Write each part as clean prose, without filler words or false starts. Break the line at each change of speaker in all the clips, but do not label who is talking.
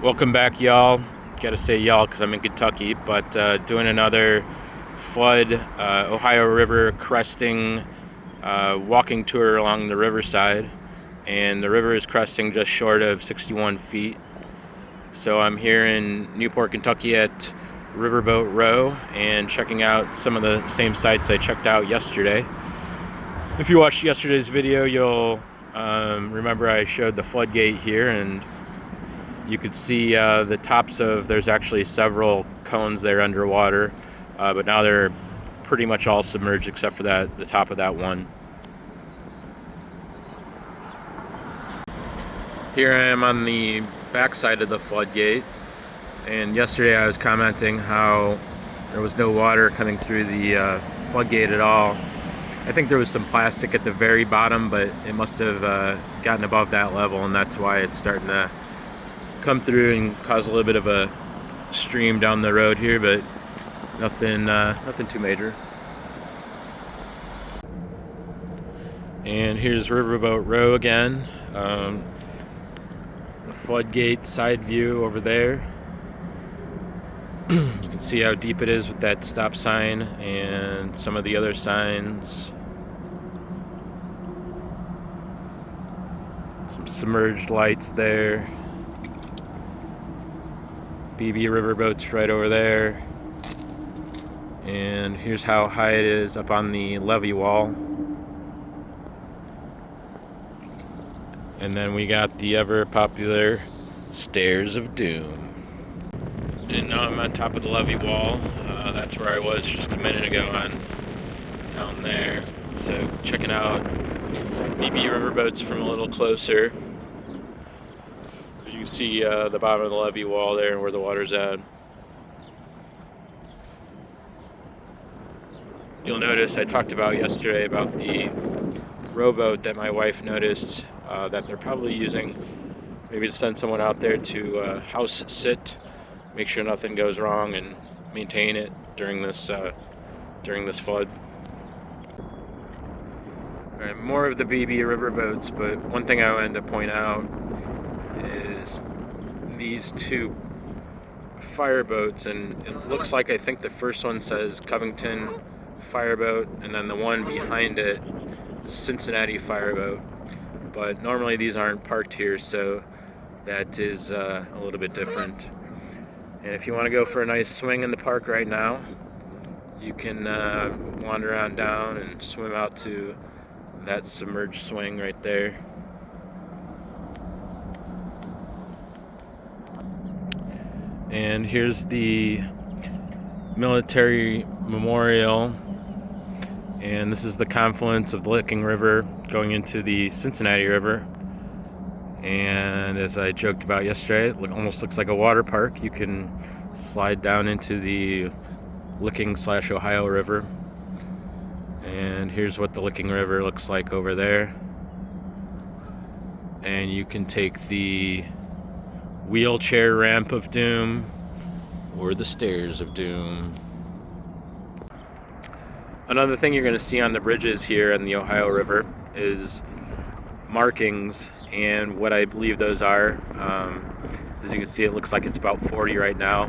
Welcome back, y'all. Gotta say y'all because I'm in Kentucky, but doing another flood Ohio River cresting walking tour along the Riverside. And the river is cresting just short of 61 feet. So I'm here in Newport, Kentucky at Riverboat Row and checking out some of the same sites I checked out yesterday. If you watched yesterday's video, you'll remember I showed the floodgate here, and you could see the tops of, there's actually several cones there underwater, but now they're pretty much all submerged except for the top of that one. Here I am on the back side of the floodgate, and yesterday I was commenting how there was no water coming through the floodgate at all. I think there was some plastic at the very bottom, but it must have gotten above that level, and that's why it's starting to come through and cause a little bit of a stream down the road here, but nothing too major. And here's Riverboat Row again. The floodgate side view over there. You can see how deep it is with that stop sign and some of the other signs. Some submerged lights there. BB Riverboats right over there. And here's how high it is up on the levee wall. And then we got the ever popular Stairs of Doom. And now I'm on top of the levee wall. That's where I was just a minute ago down there. So checking out BB Riverboats from a little closer. You can see the bottom of the levee wall there and where the water's at. You'll notice I talked about yesterday about the rowboat that my wife noticed that they're probably using, maybe to send someone out there to house sit, make sure nothing goes wrong, and maintain it during this flood. All right, more of the BB Riverboats, but one thing I wanted to point out is these two fireboats, and it looks like, I think the first one says Covington Fireboat, and then the one behind it is Cincinnati Fireboat. But normally these aren't parked here, so that is a little bit different. And if you want to go for a nice swing in the park right now, you can wander on down and swim out to that submerged swing right there. And here's the military memorial, and this is the confluence of the Licking River going into the Cincinnati River. And as I joked about yesterday, it almost looks like a water park. You can slide down into the Licking/Ohio River. And here's what the Licking River looks like over there. And you can take the wheelchair ramp of doom or the stairs of doom. Another thing you're going to see on the bridges here in the Ohio River is markings, and what I believe those are, as you can see, it looks like it's about 40 right now,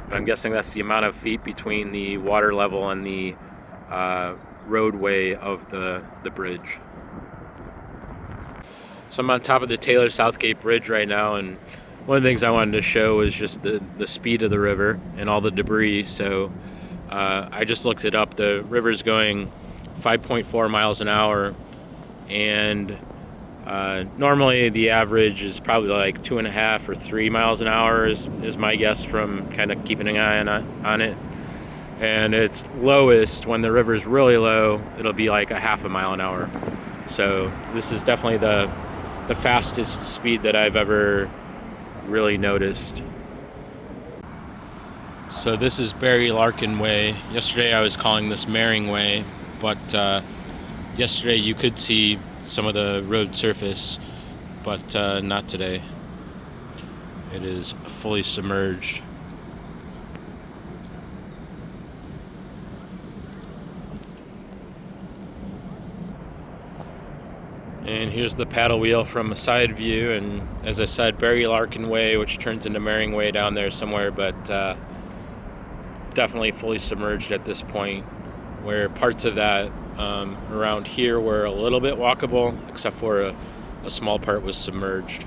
but I'm guessing that's the amount of feet between the water level and the roadway of the bridge. So I'm on top of the Taylor Southgate Bridge right now, and one of the things I wanted to show was just the speed of the river and all the debris. So I just looked it up. The river's going 5.4 miles an hour, and normally the average is probably like 2.5 or 3 miles an hour is my guess from kind of keeping an eye on it. And it's lowest when the river's really low, it'll be like a 0.5 mile an hour. So this is definitely the fastest speed that I've ever really noticed. So this is Barry Larkin Way. Yesterday I was calling this Mering Way, but yesterday you could see some of the road surface, but not today. It is fully submerged. And here's the paddle wheel from a side view, and as I said, Barry Larkin Way, which turns into Mering Way down there somewhere, but definitely fully submerged at this point, where parts of that around here were a little bit walkable, except for a small part was submerged.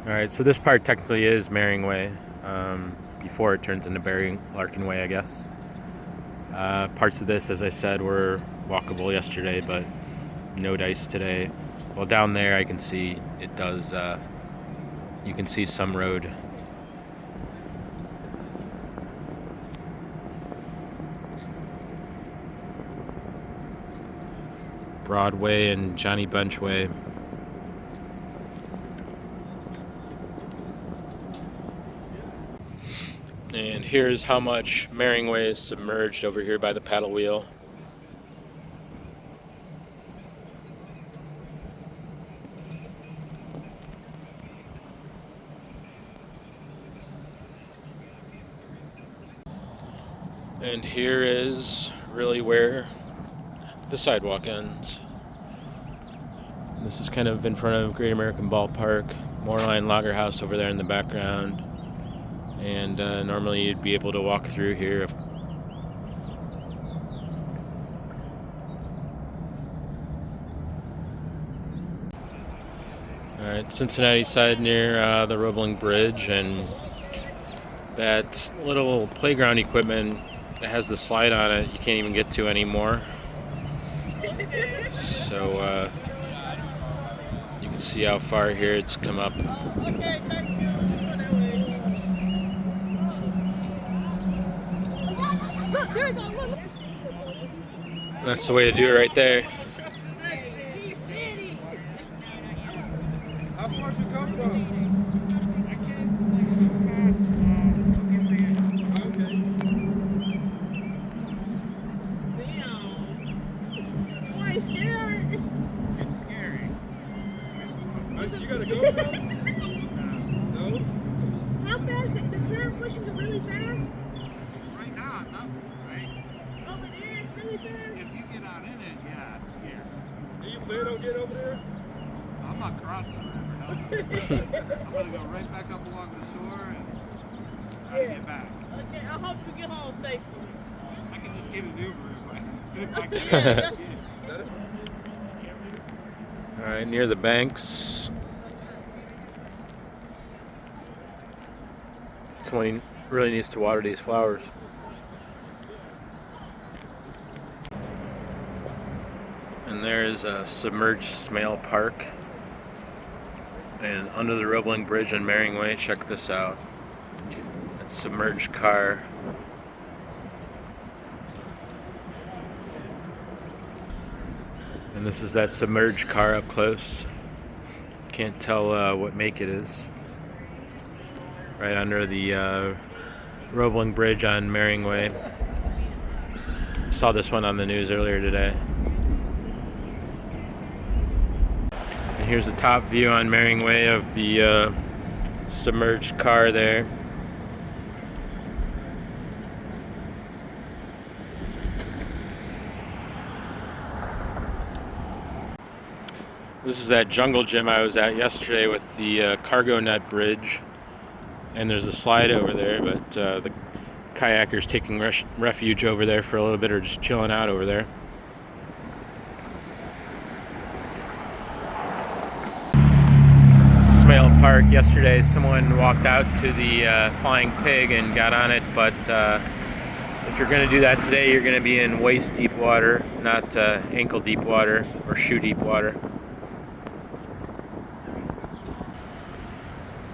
Alright, so this part technically is Mering Way, before it turns into Barry Larkin Way, I guess. Parts of this, as I said, were walkable yesterday, but no ice today. Well, down there I can see it does, you can see some road. Broadway and Johnny Bench Way. And here's how much Mering Way is submerged over here by the paddle wheel. And here is really where the sidewalk ends. This is kind of in front of Great American Ballpark. Moorline Lager House over there in the background. And normally you'd be able to walk through here. Alright, Cincinnati side near the Roebling Bridge, and that little playground equipment that has the slide on it, you can't even get to anymore. So you can see how far here it's come up. That's the way to do it right there.
How far did you come from?
It's scary.
You gotta go now? No?
How fast? The current pushing it really fast?
Right now, nothing, right?
Over there, it's really fast.
If you get out in it, yeah, it's scary.
Do you plan on getting over there?
I'm not crossing the river, no. I'm gonna go right back up along the shore and try to get back.
Okay, I hope you get home safely.
I can just get an Uber if I can.
Alright, near the banks. Someone really needs to water these flowers. And there's a submerged Smale Park. And under the Roebling Bridge on Mering Way, check this out. That submerged car. And this is that submerged car up close. Can't tell what make it is. Right under the Roebling Bridge on Mering Way. Saw this one on the news earlier today. And here's the top view on Mering Way of the submerged car there. This is that jungle gym I was at yesterday with the cargo net bridge, and there's a slide over there, but the kayakers taking refuge over there for a little bit, or just chilling out over there. Smale Park yesterday, someone walked out to the Flying Pig and got on it, but if you're going to do that today, you're going to be in waist deep water, not ankle deep water or shoe deep water.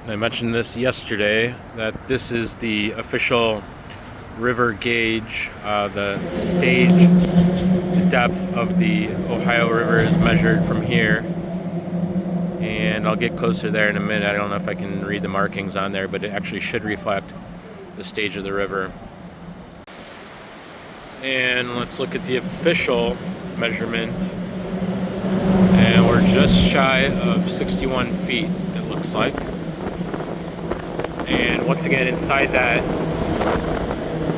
I mentioned this yesterday, that this is the official river gauge. The stage, the depth of the Ohio River is measured from here. And I'll get closer there in a minute. I don't know if I can read the markings on there, but it actually should reflect the stage of the river. And let's look at the official measurement. And we're just shy of 61 feet, it looks like. And once again, inside that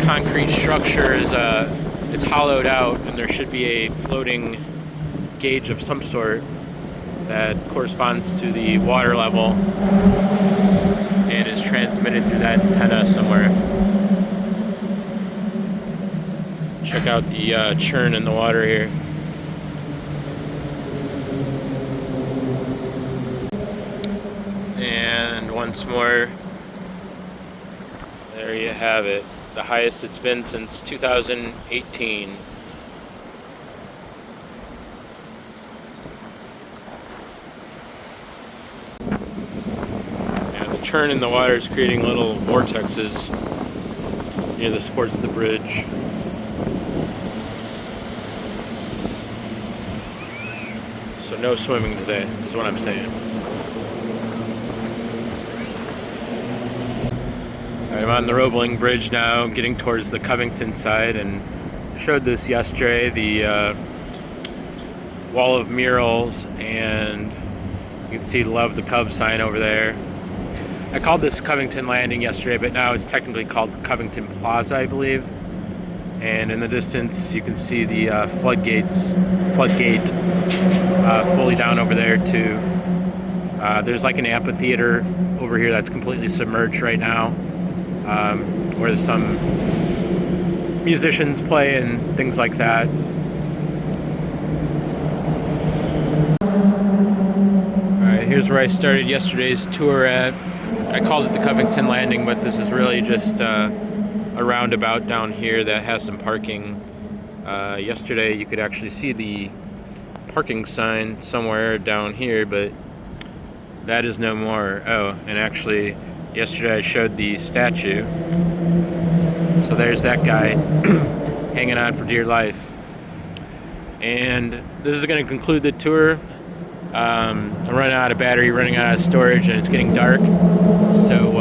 concrete structure is it's hollowed out, and there should be a floating gauge of some sort that corresponds to the water level and is transmitted through that antenna somewhere. Check out the churn in the water here. And once more, there you have it. The highest it's been since 2018. And the churn in the water is creating little vortexes near the supports of the bridge. So no swimming today, is what I'm saying. I'm on the Roebling Bridge now, getting towards the Covington side, and showed this yesterday, the wall of murals, and you can see Love the Cov sign over there. I called this Covington Landing yesterday, but now it's technically called Covington Plaza, I believe. And in the distance, you can see the floodgate fully down over there too. There's like an amphitheater over here that's completely submerged right now, where some musicians play and things like that. Alright, here's where I started yesterday's tour at. I called it the Covington Landing, but this is really just a roundabout down here that has some parking. Yesterday you could actually see the parking sign somewhere down here, but that is no more. Oh, and actually yesterday I showed the statue. So there's that guy hanging on for dear life. And this is going to conclude the tour. I'm running out of battery, running out of storage, and it's getting dark. So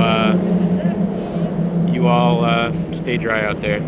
you all stay dry out there.